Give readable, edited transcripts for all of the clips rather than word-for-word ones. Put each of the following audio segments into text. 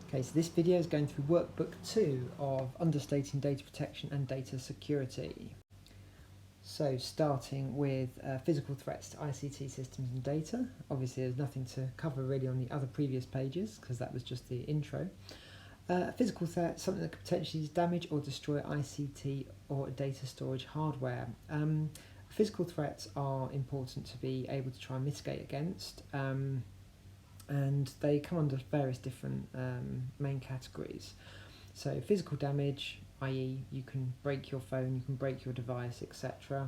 Okay, so this video is going through workbook 2 of Understating Data Protection and Data Security. So starting with physical threats to ICT systems and data. Obviously there's nothing to cover really on the other previous pages because that was just the intro. Physical threat, something that could potentially damage or destroy ICT or data storage hardware. Physical threats are important to be able to try and mitigate against. And they come under various different main categories. So physical damage, i.e. you can break your phone, you can break your device, etc.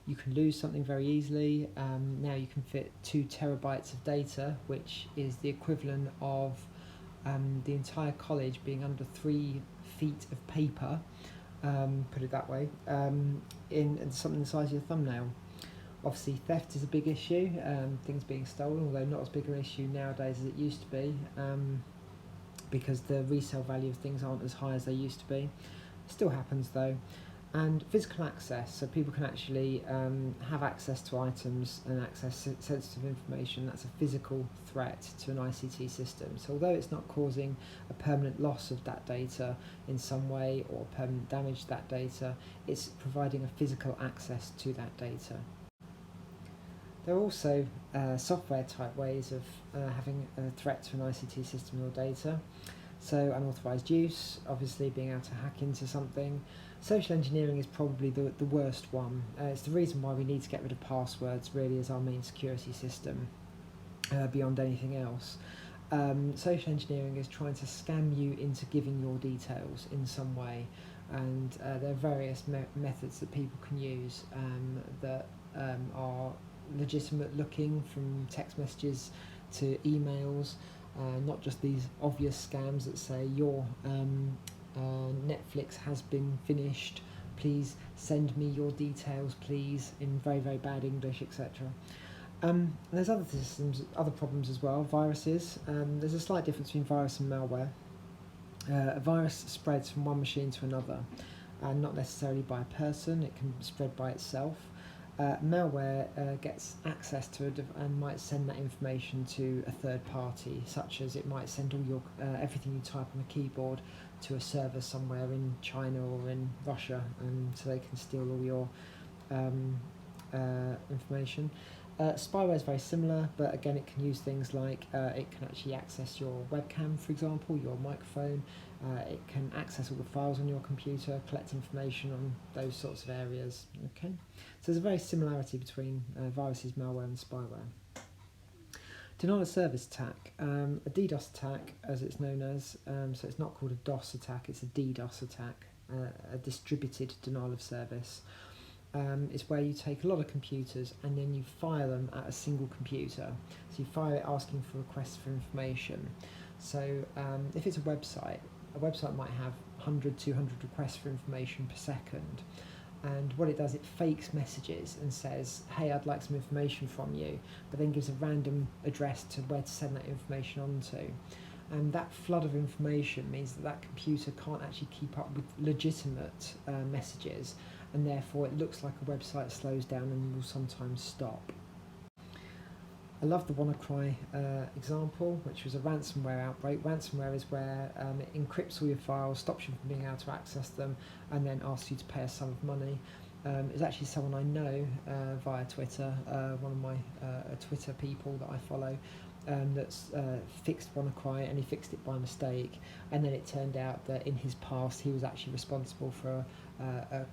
You can lose something very easily. Now you can fit 2 terabytes of data, which is the equivalent of the entire college being under 3 feet of paper, put it that way, in something the size of your thumbnail. Obviously theft is a big issue, things being stolen, although not as big an issue nowadays as it used to be, because the resale value of things aren't as high as they used to be. Still happens though. And physical access, so people can actually have access to items and access sensitive information. That's a physical threat to an ICT system. So although it's not causing a permanent loss of that data in some way or permanent damage to that data, it's providing a physical access to that data. There are also software type ways of having a threat to an ICT system or data. So unauthorised use, obviously being able to hack into something. Social engineering is probably the worst one. It's the reason why we need to get rid of passwords really as our main security system beyond anything else. Social engineering is trying to scam you into giving your details in some way, and there are various methods that people can use that are legitimate looking, from text messages to emails, not just these obvious scams that say your Netflix has been finished, please send me your details please, in very very bad English, etc. There's other systems, other problems as well. Viruses, there's a slight difference between virus and malware. A virus spreads from one machine to another, and not necessarily by a person, it can spread by itself. Malware gets access to it and might send that information to a third party, such as it might send all your everything you type on a keyboard to a server somewhere in China or in Russia, and so they can steal all your information. Spyware is very similar, but again it can use things like it can actually access your webcam, for example, your microphone. It can access all the files on your computer, collect information on those sorts of areas. Okay, so there's a very similarity between viruses, malware and spyware. Denial of service attack, a DDoS attack as it's known as, so it's not called a DOS attack, it's a DDoS attack, a distributed denial of service. It's where you take a lot of computers and then you fire them at a single computer. So you fire it asking for requests for information. So if it's a website might have 100, 200 requests for information per second. And what it does, it fakes messages and says, hey, I'd like some information from you, but then gives a random address to where to send that information onto. And that flood of information means that computer can't actually keep up with legitimate messages, and therefore it looks like a website slows down and will sometimes stop. I love the WannaCry example, which was a ransomware outbreak. Ransomware is where it encrypts all your files, stops you from being able to access them, and then asks you to pay a sum of money. It's actually someone I know via Twitter, one of my Twitter people that I follow, that's fixed WannaCry, and he fixed it by mistake, and then it turned out that in his past he was actually responsible for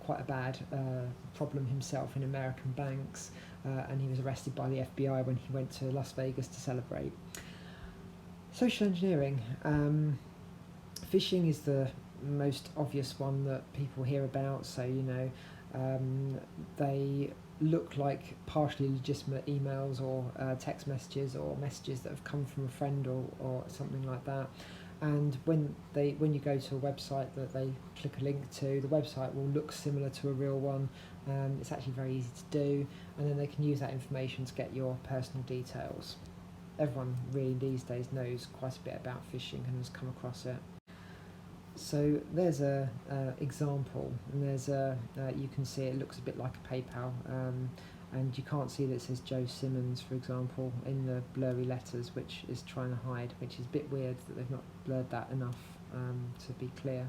quite a bad problem himself in American banks, and he was arrested by the FBI when he went to Las Vegas to celebrate. Social engineering. Phishing is the most obvious one that people hear about, so they look like partially legitimate emails or text messages or messages that have come from a friend or something like that. And when you go to a website that they click a link to, the website will look similar to a real one. It's actually very easy to do, and then they can use that information to get your personal details. Everyone really these days knows quite a bit about phishing and has come across it. So there's a example, and there's you can see it looks a bit like a PayPal and you can't see that it says Joe Simmons, for example, in the blurry letters, which is trying to hide, which is a bit weird that they've not blurred that enough to be clear.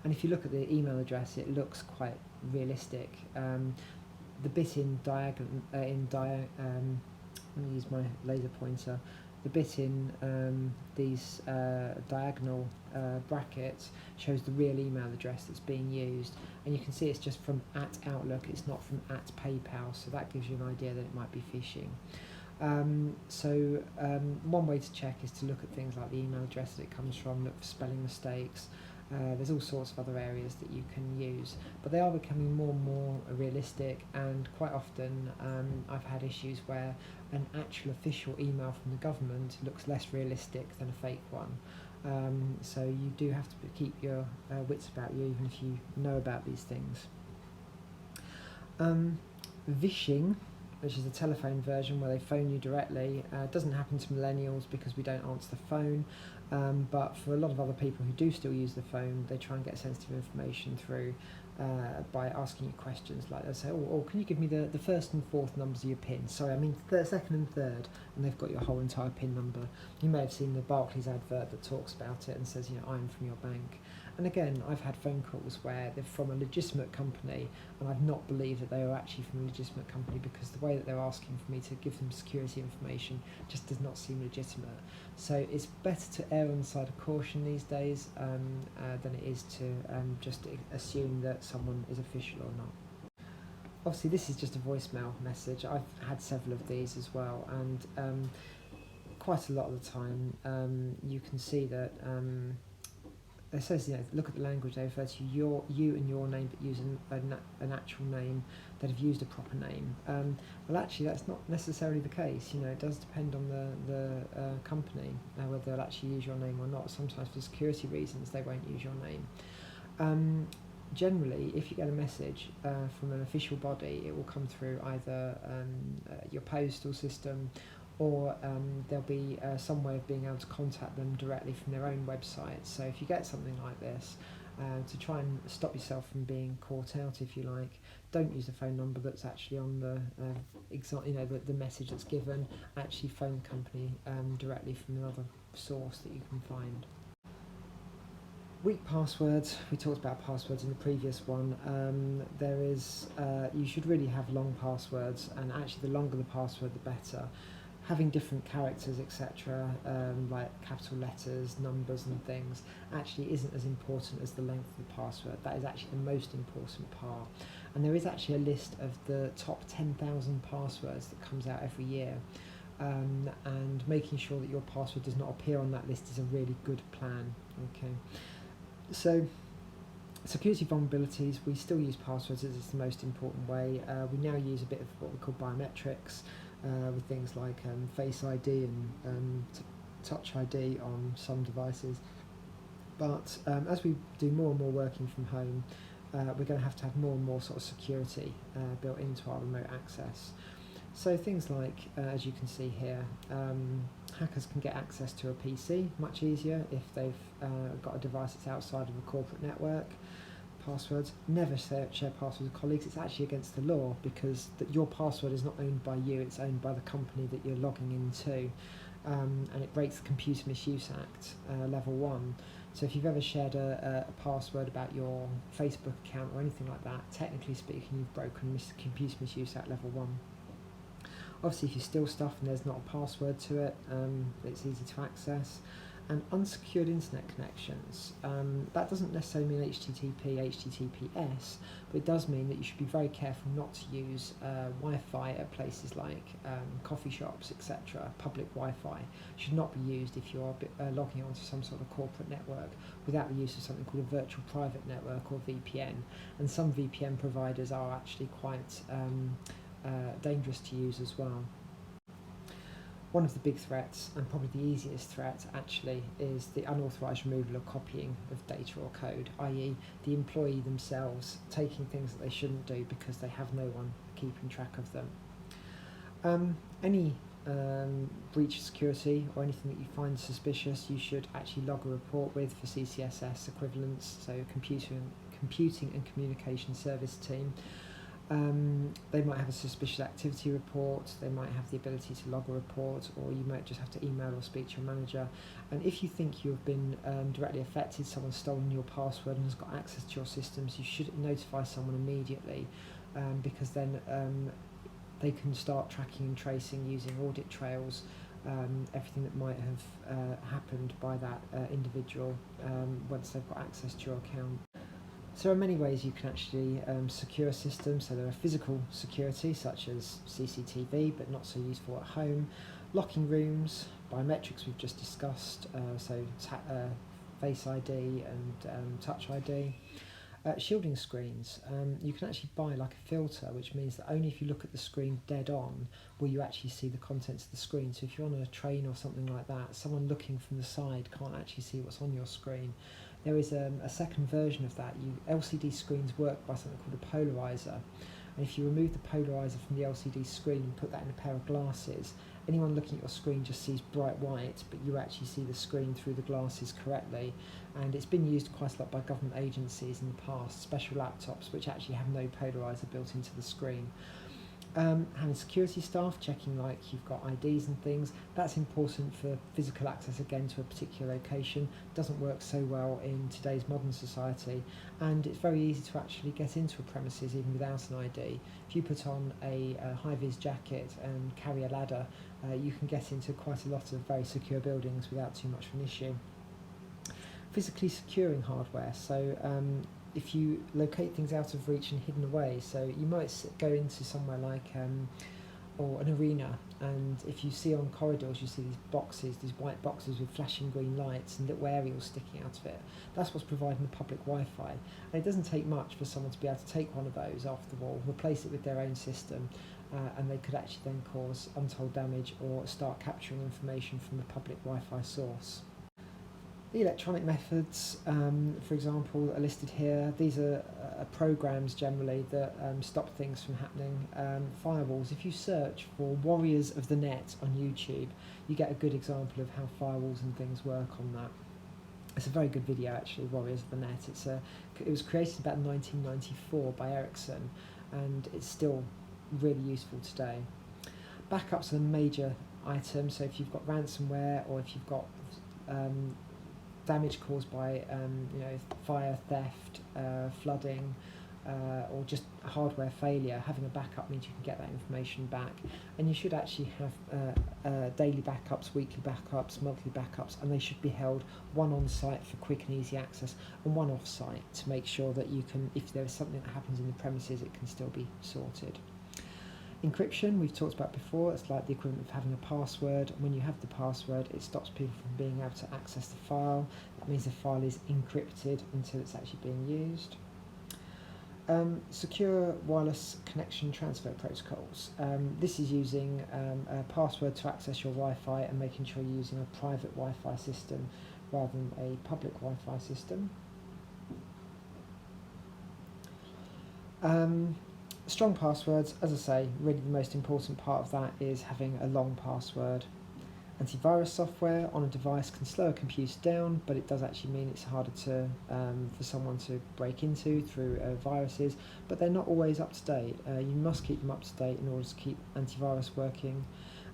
And if you look at the email address, it looks quite realistic. The bit in let me use my laser pointer. The bit in these diagonal brackets shows the real email address that's being used, and you can see it's just from @Outlook, it's not from @PayPal, so that gives you an idea that it might be phishing. One way to check is to look at things like the email address that it comes from, look for spelling mistakes. There's all sorts of other areas that you can use, but they are becoming more and more realistic, and quite often I've had issues where an actual official email from the government looks less realistic than a fake one. So you do have to keep your wits about you, even if you know about these things. Vishing, which is a telephone version where they phone you directly, doesn't happen to millennials because we don't answer the phone, but for a lot of other people who do still use the phone, they try and get sensitive information through by asking you questions like they'll say, oh, can you give me the first and fourth numbers of your PIN? Sorry, I mean second and third, and they've got your whole entire PIN number. You may have seen the Barclays advert that talks about it and says, I'm from your bank. And again, I've had phone calls where they're from a legitimate company, and I've not believed that they are actually from a legitimate company, because the way that they're asking for me to give them security information just does not seem legitimate. So it's better to err on the side of caution these days than it is to just assume that someone is official or not. Obviously, this is just a voicemail message. I've had several of these as well, and quite a lot of the time you can see that it says, look at the language, they refer to you and your name, but use an actual name, that have used a proper name. Well, actually, that's not necessarily the case. It does depend on the company, whether they'll actually use your name or not. Sometimes for security reasons, they won't use your name. Generally, if you get a message from an official body, it will come through either your postal system, or there'll be some way of being able to contact them directly from their own website. So if you get something like this, to try and stop yourself from being caught out, if you like, don't use the phone number that's actually on the message that's given. Actually phone the company directly from another source that you can find. Weak passwords, we talked about passwords in the previous one. You should really have long passwords, and actually the longer the password the better. Having different characters, etc., like capital letters, numbers and things, actually isn't as important as the length of the password. That is actually the most important part. And there is actually a list of the top 10,000 passwords that comes out every year. And making sure that your password does not appear on that list is a really good plan. Okay. So, security vulnerabilities, we still use passwords as it's the most important way. We now use a bit of what we call biometrics, with things like Face ID and Touch ID on some devices. But as we do more and more working from home, we're going to have more and more sort of security built into our remote access. So things like, as you can see here, hackers can get access to a PC much easier if they've got a device that's outside of a corporate network. Passwords, never share passwords with colleagues. It's actually against the law, because your password is not owned by you, it's owned by the company that you're logging into, and it breaks the Computer Misuse Act level 1. So if you've ever shared a password about your Facebook account or anything like that, technically speaking, you've broken Computer Misuse Act level 1. Obviously, if you steal stuff and there's not a password to it, it's easy to access. And unsecured internet connections, that doesn't necessarily mean HTTP, HTTPS, but it does mean that you should be very careful not to use Wi-Fi at places like coffee shops, etc. Public Wi-Fi should not be used if you're logging onto some sort of corporate network without the use of something called a virtual private network, or VPN. And some VPN providers are actually quite dangerous to use as well. One of the big threats, and probably the easiest threat actually, is the unauthorised removal or copying of data or code, i.e. the employee themselves taking things that they shouldn't do because they have no one keeping track of them. Any breach of security or anything that you find suspicious, you should actually log a report with for CCSS equivalents, so Computing and Communication Service Team. They might have a suspicious activity report, they might have the ability to log a report, or you might just have to email or speak to your manager. And if you think you've been directly affected, someone's stolen your password and has got access to your systems, you should notify someone immediately, because then they can start tracking and tracing using audit trails everything that might have happened by that individual once they've got access to your account. So there are many ways you can actually secure a system. So there are physical security, such as CCTV, but not so useful at home. Locking rooms, biometrics we've just discussed, so Face ID and Touch ID. Shielding screens, you can actually buy like a filter, which means that only if you look at the screen dead on will you actually see the contents of the screen. So if you're on a train or something like that, someone looking from the side can't actually see what's on your screen. There is a second version of that. LCD screens work by something called a polarizer, and if you remove the polarizer from the LCD screen and put that in a pair of glasses, anyone looking at your screen just sees bright white, but you actually see the screen through the glasses correctly. And it's been used quite a lot by government agencies in the past, special laptops which actually have no polarizer built into the screen. Having security staff checking like you've got IDs and things, that's important for physical access again to a particular location. Doesn't work so well in today's modern society, and it's very easy to actually get into a premises even without an ID. If you put on a high-vis jacket and carry a ladder, you can get into quite a lot of very secure buildings without too much of an issue. Physically securing hardware, so if you locate things out of reach and hidden away, so you might go into somewhere like or an arena, and if you see on corridors you see these boxes, these white boxes with flashing green lights and little aerials sticking out of it. That's what's providing the public Wi-Fi, and it doesn't take much for someone to be able to take one of those off the wall, replace it with their own system, and they could actually then cause untold damage or start capturing information from the public Wi-Fi source. The electronic methods, for example, are listed here. These are programs generally that stop things from happening. Firewalls, if you search for Warriors of the Net on YouTube, you get a good example of how firewalls and things work on that. It's a very good video actually, Warriors of the Net. It was created about 1994 by Ericsson, and it's still really useful today. Backups are a major item, so if you've got ransomware or if you've got damage caused by fire, theft, flooding, or just hardware failure, having a backup means you can get that information back. And you should actually have daily backups, weekly backups, monthly backups, and they should be held one on site for quick and easy access and one off site to make sure that you can, if there is something that happens in the premises, it can still be sorted. Encryption, we've talked about before, it's like the equivalent of having a password. When you have the password, it stops people from being able to access the file. That means the file is encrypted until it's actually being used. Secure wireless connection transfer protocols. This is using a password to access your Wi-Fi and making sure you're using a private Wi-Fi system rather than a public Wi-Fi system. Strong passwords, as I say, really the most important part of that is having a long password. Antivirus software on a device can slow a computer down, but it does actually mean it's harder to for someone to break into through viruses, but they're not always up to date. You must keep them up to date in order to keep antivirus working.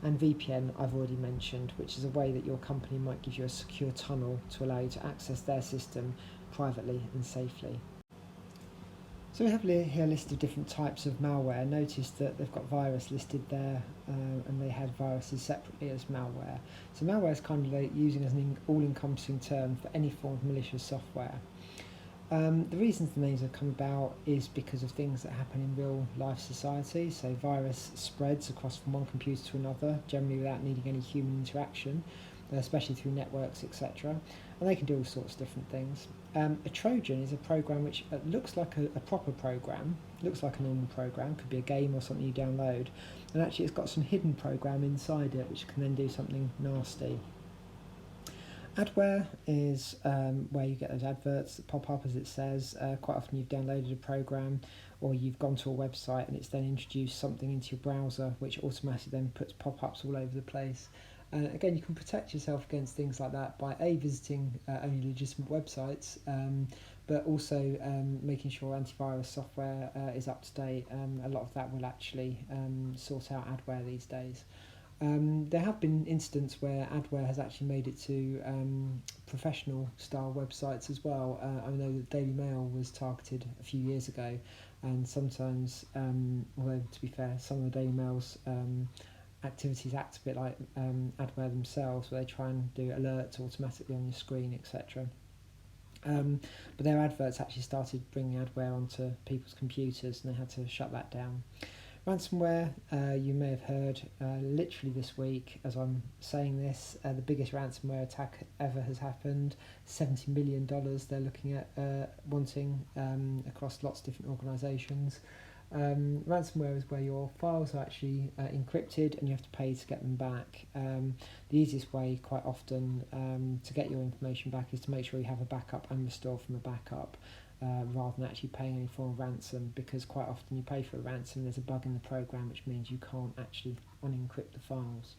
And VPN I've already mentioned, which is a way that your company might give you a secure tunnel to allow you to access their system privately and safely. So we have here a list of different types of malware. Notice that they've got virus listed there, and they had viruses separately as malware. So malware is kind of like using as an all-encompassing term for any form of malicious software. The reasons the names have come about is because of things that happen in real life society. So virus spreads across from one computer to another, generally without needing any human interaction, especially through networks, etc. And they can do all sorts of different things. A Trojan is a program which looks like a proper program, looks like a normal program, could be a game or something you download, and actually it's got some hidden program inside it which can then do something nasty. Adware is where you get those adverts that pop up, as it says. Quite often you've downloaded a program or you've gone to a website and it's then introduced something into your browser which automatically then puts pop-ups all over the place. Again, you can protect yourself against things like that by visiting only legitimate websites, but also making sure antivirus software is up to date. A lot of that will actually sort out adware these days. There have been incidents where adware has actually made it to professional style websites as well. I know that Daily Mail was targeted a few years ago, and sometimes, although to be fair, some of the Daily Mail's activities act a bit like adware themselves, where they try and do alerts automatically on your screen, etc. But their adverts actually started bringing adware onto people's computers, and they had to shut that down. Ransomware, you may have heard literally this week as I'm saying this, the biggest ransomware attack ever has happened. $70 million they're looking at wanting across lots of different organisations. Ransomware is where your files are actually encrypted and you have to pay to get them back. The easiest way quite often to get your information back is to make sure you have a backup and restore from a backup. Rather than actually paying any form of ransom, because quite often you pay for a ransom, there's a bug in the program which means you can't actually unencrypt the files.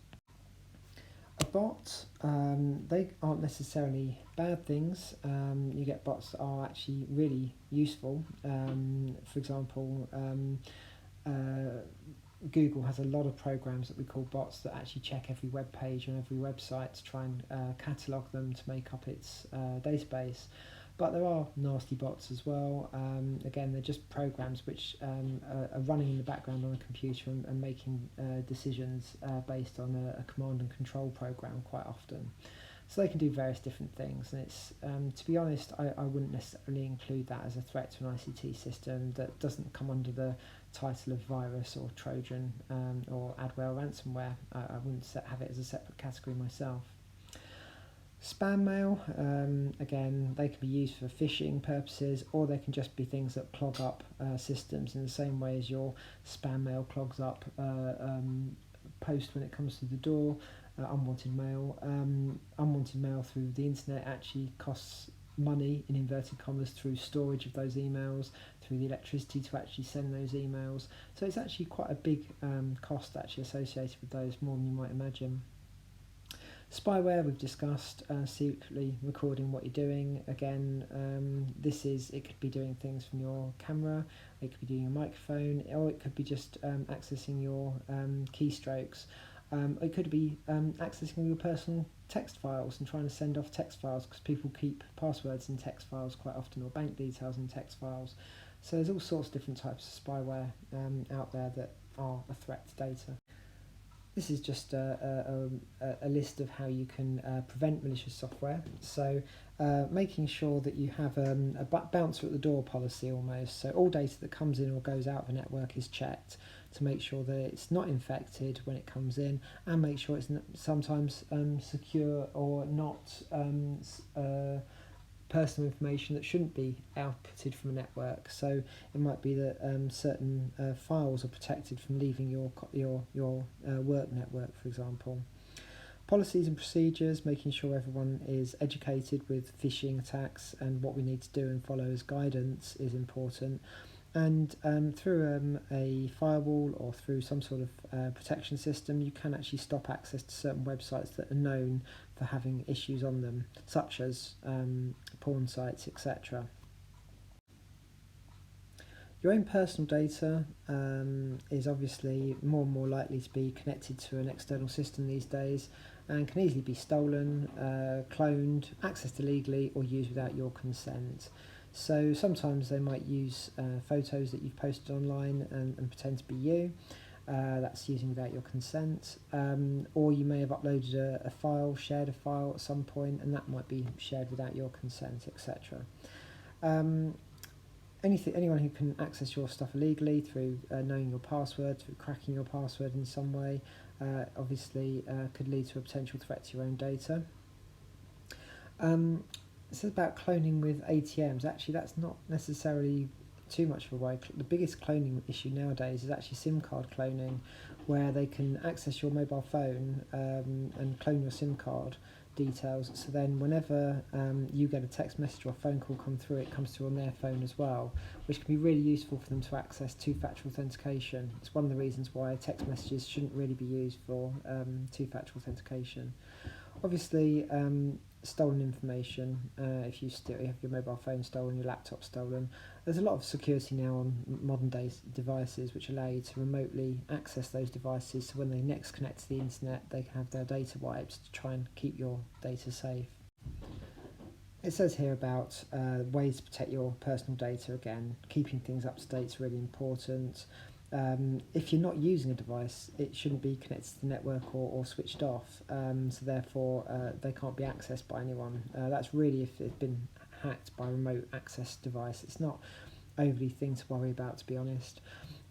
A bot, they aren't necessarily bad things. You get bots that are actually really useful. For example, Google has a lot of programs that we call bots that actually check every web page on every website to try and catalogue them to make up its database. But there are nasty bots as well. Again, they're just programs which are running in the background on a computer and making decisions based on a command and control program quite often. So they can do various different things, and it's to be honest, I wouldn't necessarily include that as a threat to an ICT system that doesn't come under the title of virus or Trojan or adware or ransomware. I wouldn't have it as a separate category myself. Spam mail, again, they can be used for phishing purposes, or they can just be things that clog up systems in the same way as your spam mail clogs up post when it comes to the door. Unwanted mail through the internet actually costs money, in inverted commas, through storage of those emails, through the electricity to actually send those emails. So it's actually quite a big cost actually associated with those, more than you might imagine. Spyware we've discussed, secretly recording what you're doing. Again, it could be doing things from your camera, it could be doing a microphone, or it could be just accessing your keystrokes. It could be accessing your personal text files and trying to send off text files, because people keep passwords in text files quite often, or bank details in text files. So there's all sorts of different types of spyware out there that are a threat to data. This is just a list of how you can prevent malicious software. So making sure that you have a bouncer at the door policy almost. So all data that comes in or goes out of the network is checked to make sure that it's not infected when it comes in, and make sure it's sometimes secure or not personal information that shouldn't be outputted from a network. So it might be that certain files are protected from leaving your work network, for example. Policies and procedures, making sure everyone is educated with phishing attacks and what we need to do and follow as guidance is important. And through a firewall or through some sort of protection system, you can actually stop access to certain websites that are known for having issues on them, such as porn sites, etc. Your own personal data is obviously more and more likely to be connected to an external system these days, and can easily be stolen, cloned, accessed illegally, or used without your consent. So sometimes they might use photos that you've posted online and pretend to be you. That's using without your consent. Or you may have uploaded a file, shared a file at some point, and that might be shared without your consent, etc. Anyone who can access your stuff illegally through knowing your password, through cracking your password in some way, obviously could lead to a potential threat to your own data. This is about cloning with ATMs. Actually, that's not necessarily too much of a worry. The biggest cloning issue nowadays is actually SIM card cloning, where they can access your mobile phone and clone your SIM card details, so then whenever you get a text message or a phone call come through, it comes through on their phone as well, which can be really useful for them to access two-factor authentication. It's one of the reasons why text messages shouldn't really be used for two-factor authentication. Obviously, stolen information, if you still have your mobile phone stolen, your laptop stolen, there's a lot of security now on modern day devices which allow you to remotely access those devices, so when they next connect to the internet they can have their data wiped to try and keep your data safe. It says here about ways to protect your personal data. Again, keeping things up to date is really important. If you're not using a device, it shouldn't be connected to the network or switched off, so therefore they can't be accessed by anyone. That's really if it's been hacked by a remote access device. It's not overly thing to worry about, to be honest.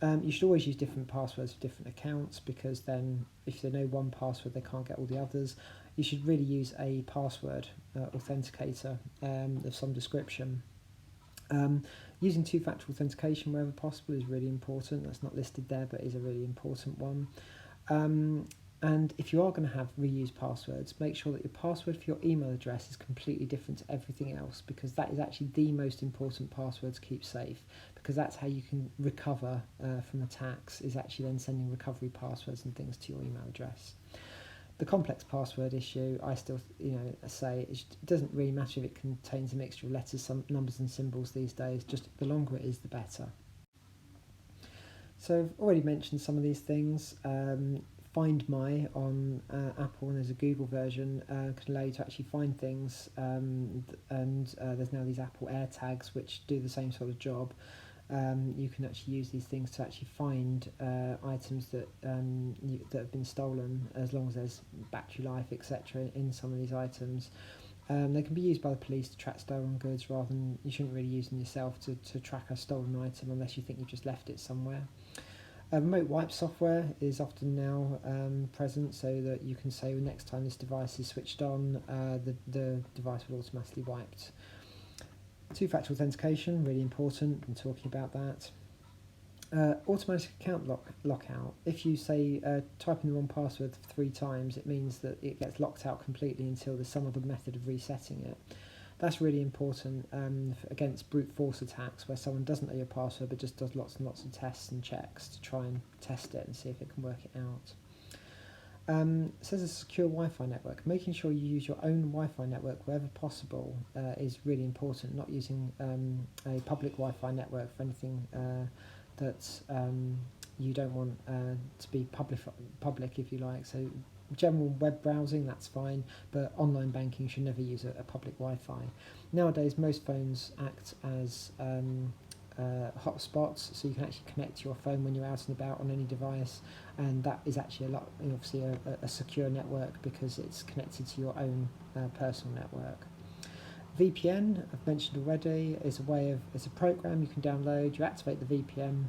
You should always use different passwords for different accounts, because then if they know one password they can't get all the others. You should really use a password authenticator of some description. Using two-factor authentication wherever possible is really important. That's not listed there, but is a really important one. And if you are going to have reused passwords, make sure that your password for your email address is completely different to everything else, because that is actually the most important password to keep safe, because that's how you can recover from attacks, is actually then sending recovery passwords and things to your email address. The complex password issue, I still say it doesn't really matter if it contains a mixture of letters, some numbers and symbols these days, just the longer it is the better. So I've already mentioned some of these things. Find My on Apple, and there's a Google version, can allow you to actually find things, and there's now these Apple AirTags which do the same sort of job. You can actually use these things to actually find items that that have been stolen, as long as there's battery life, etc. in some of these items. They can be used by the police to track stolen goods, rather than, you shouldn't really use them yourself to track a stolen item unless you think you've just left it somewhere. Remote wipe software is often now present, so that you can say, well, next time this device is switched on, the device will automatically wiped. Two-factor authentication, really important, I'm talking about that. Automatic account lockout. If you say type in the wrong password 3 times, it means that it gets locked out completely until there's some other method of resetting it. That's really important against brute force attacks, where someone doesn't know your password but just does lots and lots of tests and checks to try and test it and see if it can work it out. It says a secure Wi-Fi network. Making sure you use your own Wi-Fi network wherever possible is really important. Not using a public Wi-Fi network for anything that you don't want to be public, if you like. So general web browsing, that's fine, but online banking should never use a public Wi-Fi. Nowadays, most phones act as hotspots, so you can actually connect your phone when you're out and about on any device, and that is actually obviously a secure network, because it's connected to your own personal network. VPN, I've mentioned already, is it's a program you can download. You activate the VPN,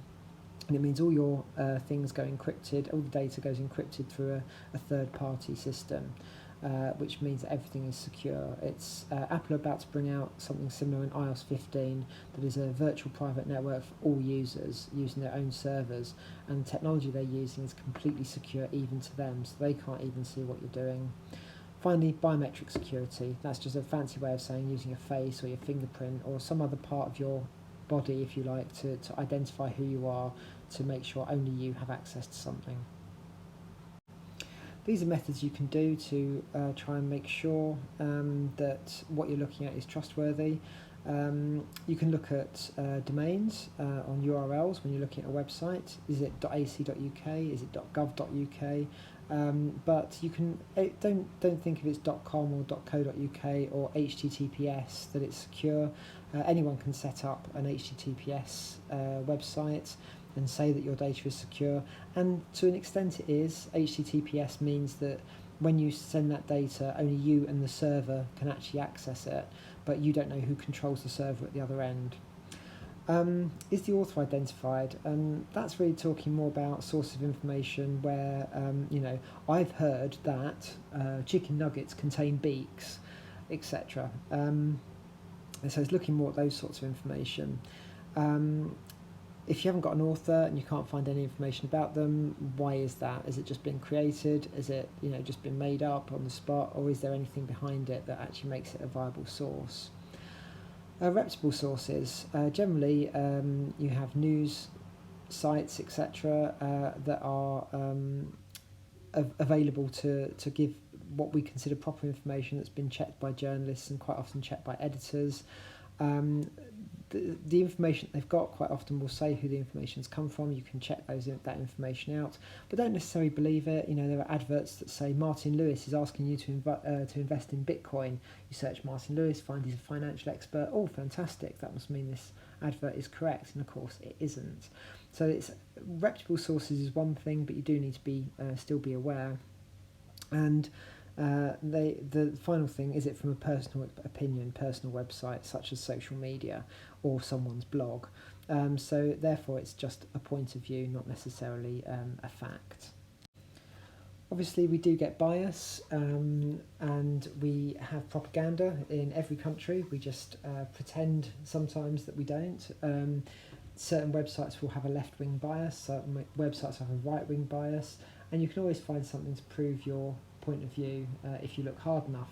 and it means all your things go encrypted, all the data goes encrypted through a third-party system, which means that everything is secure. It's Apple are about to bring out something similar in iOS 15 that is a virtual private network for all users using their own servers, and the technology they're using is completely secure even to them, so they can't even see what you're doing. Finally, biometric security. That's just a fancy way of saying using your face or your fingerprint or some other part of your body, if you like, to identify who you are, to make sure only you have access to something. These are methods you can do to try and make sure that what you're looking at is trustworthy. You can look at domains on URLs when you're looking at a website. Is it .ac.uk? Is it .gov.uk? But you can don't think if it's .com or .co.uk or HTTPS that it's secure. Anyone can set up an HTTPS website and say that your data is secure, and to an extent it is. HTTPS means that when you send that data, only you and the server can actually access it, but you don't know who controls the server at the other end. Is the author identified? That's really talking more about source of information where, I've heard that chicken nuggets contain beaks, etc. So it's looking more at those sorts of information. If you haven't got an author and you can't find any information about them, why is that? Is it just been created? Is it just been made up on the spot, or is there anything behind it that actually makes it a viable source? Reputable sources. Generally, you have news sites, etc., that are available to give what we consider proper information that's been checked by journalists and quite often checked by editors. The information they've got quite often will say who the information's come from. You can check that information out, but don't necessarily believe it. There are adverts that say Martin Lewis is asking you to invest in Bitcoin. You search Martin Lewis, find he's a financial expert. Oh, fantastic! That must mean this advert is correct, and of course it isn't. So it's reputable sources is one thing, but you do need to still be aware. And the final thing, is it from a personal opinion, personal website such as social media or someone's blog? So therefore it's just a point of view, not necessarily a fact. Obviously we do get bias, and we have propaganda in every country. We just pretend sometimes that we don't. Certain websites will have a left-wing bias, certain websites have a right-wing bias, and you can always find something to prove your point of view if you look hard enough.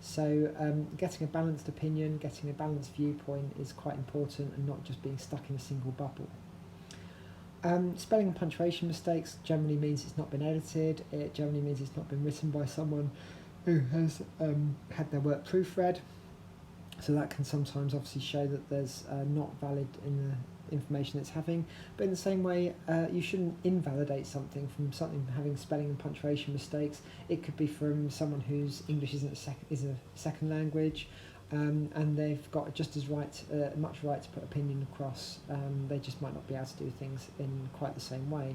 So getting a balanced opinion, getting a balanced viewpoint is quite important, and not just being stuck in a single bubble. Spelling and punctuation mistakes generally means it's not been edited. It generally means it's not been written by someone who has had their work proofread. So that can sometimes obviously show that there's not valid in the information it's having. But in the same way, you shouldn't invalidate something from something having spelling and punctuation mistakes. It could be from someone whose English is a second language, and they've got just as much right to put opinion across. They just might not be able to do things in quite the same way.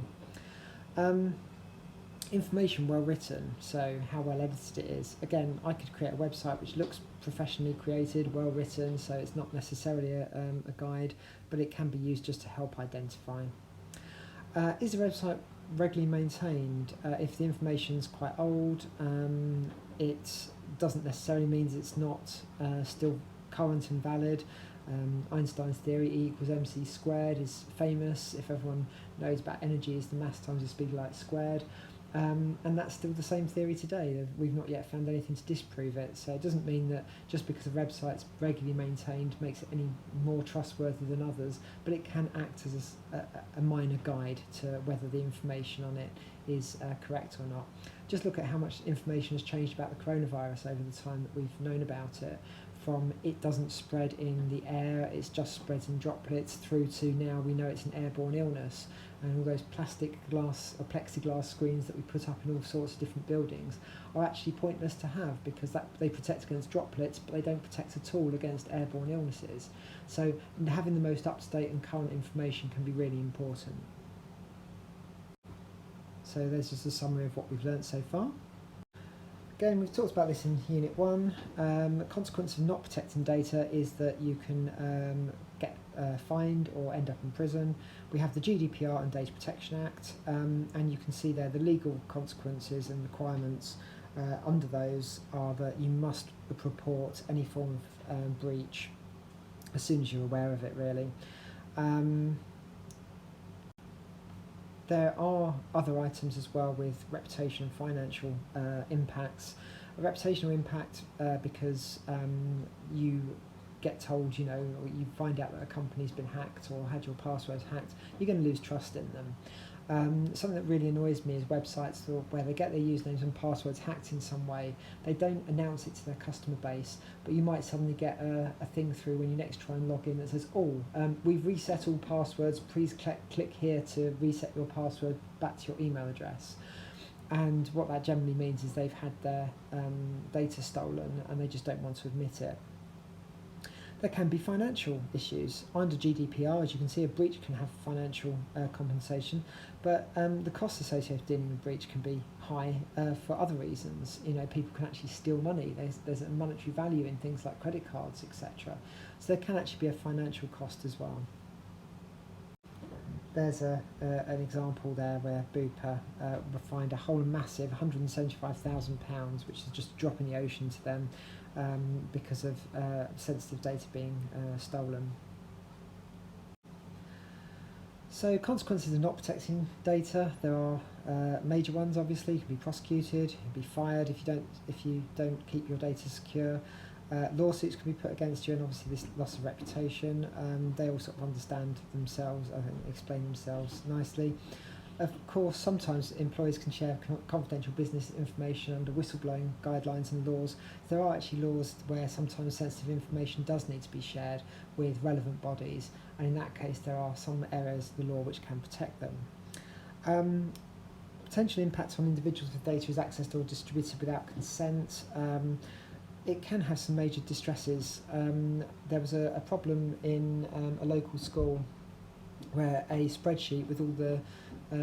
Information well written, so how well edited it is. Again, I could create a website which looks professionally created, well written, so it's not necessarily a guide, but it can be used just to help identify. Is the website regularly maintained? If the information's quite old, it doesn't necessarily mean it's not still current and valid. Einstein's theory, E equals mc squared, is famous. If everyone knows about energy, is the mass times the speed of light squared. And that's still the same theory today. We've not yet found anything to disprove it. So it doesn't mean that just because a website's regularly maintained makes it any more trustworthy than others, but it can act as a minor guide to whether the information on it is correct or not. Just look at how much information has changed about the coronavirus over the time that we've known about it. From it doesn't spread in the air, it's just spreads in droplets, through to now we know it's an airborne illness, and all those plastic glass or plexiglass screens that we put up in all sorts of different buildings are actually pointless to have, because they protect against droplets, but they don't protect at all against airborne illnesses. So having the most up-to-date and current information can be really important. So there's just a summary of what we've learnt so far. Again, we've talked about this in Unit 1. The consequence of not protecting data is that you can get fined or end up in prison. We have the GDPR and Data Protection Act, and you can see there the legal consequences and requirements under those are that you must report any form of breach as soon as you're aware of it, really. There are other items as well with reputation and financial impacts. A reputational impact because you get told, or you find out that a company's been hacked or had your passwords hacked, you're going to lose trust in them. Something that really annoys me is websites where they get their usernames and passwords hacked in some way. They don't announce it to their customer base, but you might suddenly get a thing through when you next try and log in that says, we've reset all passwords, please click here to reset your password back to your email address. And what that generally means is they've had their data stolen and they just don't want to admit it. There can be financial issues. Under GDPR, as you can see, a breach can have financial compensation, but the costs associated with dealing with breach can be high for other reasons. People can actually steal money. There's a monetary value in things like credit cards, etc. So there can actually be a financial cost as well. There's an example there where Bupa fined a whole massive £175,000, which is just a drop in the ocean to them, because of sensitive data being stolen. So consequences of not protecting data, there are major ones. Obviously, you can be prosecuted, you can be fired if you don't keep your data secure. Lawsuits can be put against you, and obviously this loss of reputation. They all sort of understand themselves, I think, explain themselves nicely. Of course, sometimes employees can share confidential business information under whistleblowing guidelines and laws. There are actually laws where sometimes sensitive information does need to be shared with relevant bodies, and in that case there are some areas of the law which can protect them. Potential impacts on individuals if data is accessed or distributed without consent. It can have some major distresses. There was a problem in a local school where a spreadsheet with all the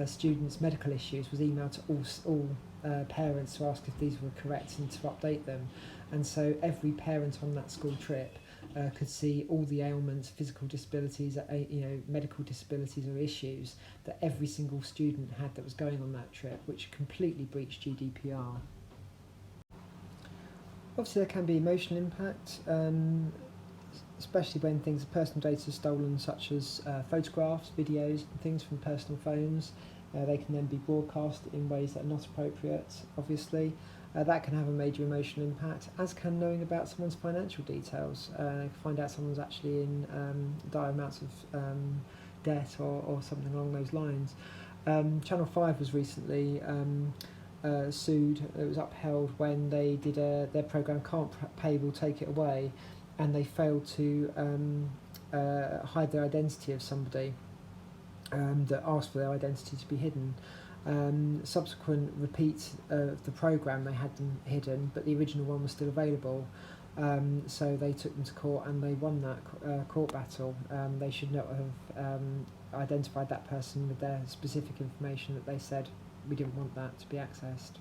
students' medical issues was emailed to all parents to ask if these were correct and to update them. And so every parent on that school trip could see all the ailments, physical disabilities, medical disabilities or issues that every single student had that was going on that trip, which completely breached GDPR. Obviously there can be emotional impact, especially when personal data is stolen, such as photographs, videos and things from personal phones. They can then be broadcast in ways that are not appropriate, obviously. That can have a major emotional impact, as can knowing about someone's financial details. Find out someone's actually in dire amounts of debt or something along those lines. Channel 5 was recently sued. It was upheld when they did their programme Can't Pay, We'll Take It Away, and they failed to hide their identity of somebody that asked for their identity to be hidden. Subsequent repeats of the programme, they had them hidden, but the original one was still available. So they took them to court and they won that court battle. They should not have identified that person with their specific information that they said we didn't want that to be accessed.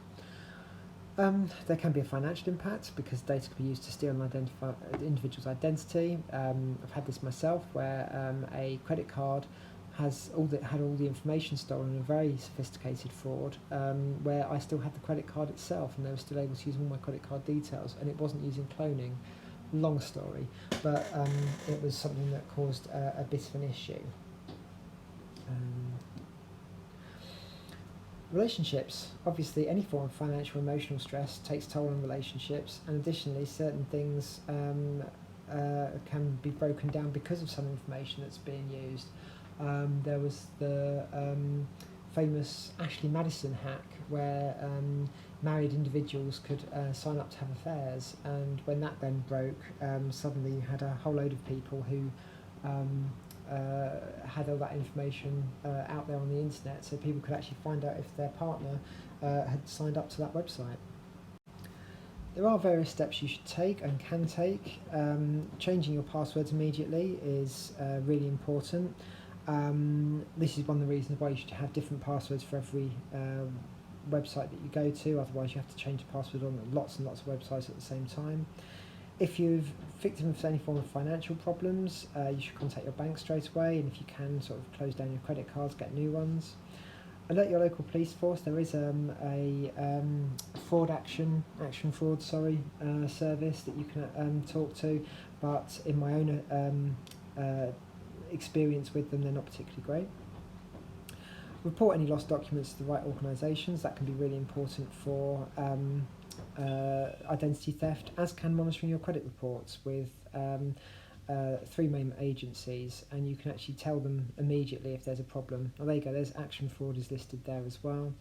There can be a financial impact because data can be used to steal and identify an individual's identity. I've had this myself where a credit card had all the information stolen in a very sophisticated fraud, where I still had the credit card itself and they were still able to use all my credit card details, and it wasn't using cloning. Long story, but it was something that caused a bit of an issue. Relationships. Obviously, any form of financial or emotional stress takes toll on relationships, and additionally, certain things can be broken down because of some information that's being used. There was the famous Ashley Madison hack, where married individuals could sign up to have affairs, and when that then broke, suddenly you had a whole load of people who had all that information out there on the internet, so people could actually find out if their partner had signed up to that website. There are various steps you should take and can take. Changing your passwords immediately is really important. This is one of the reasons why you should have different passwords for every website that you go to, otherwise you have to change the password on lots and lots of websites at the same time. If you've victim of any form of financial problems, you should contact your bank straight away, and if you can, sort of close down your credit cards, get new ones. Alert your local police force. There is a action fraud service that you can talk to, but in my own experience with them, they're not particularly great. Report any lost documents to the right organisations. That can be really important for identity theft, as can monitoring your credit reports with 3 main agencies, and you can actually tell them immediately if there's a problem. Oh, there you go, there's action fraud is listed there as well.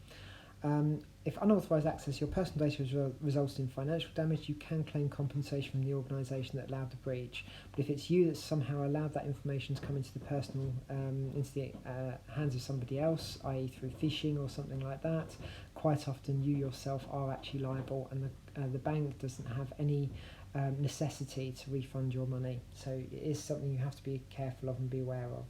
If unauthorised access to your personal data has resulted in financial damage, you can claim compensation from the organisation that allowed the breach. But if it's you that somehow allowed that information to come into the hands of somebody else, i.e. through phishing or something like that, quite often you yourself are actually liable, and the bank doesn't have any necessity to refund your money. So it is something you have to be careful of and be aware of.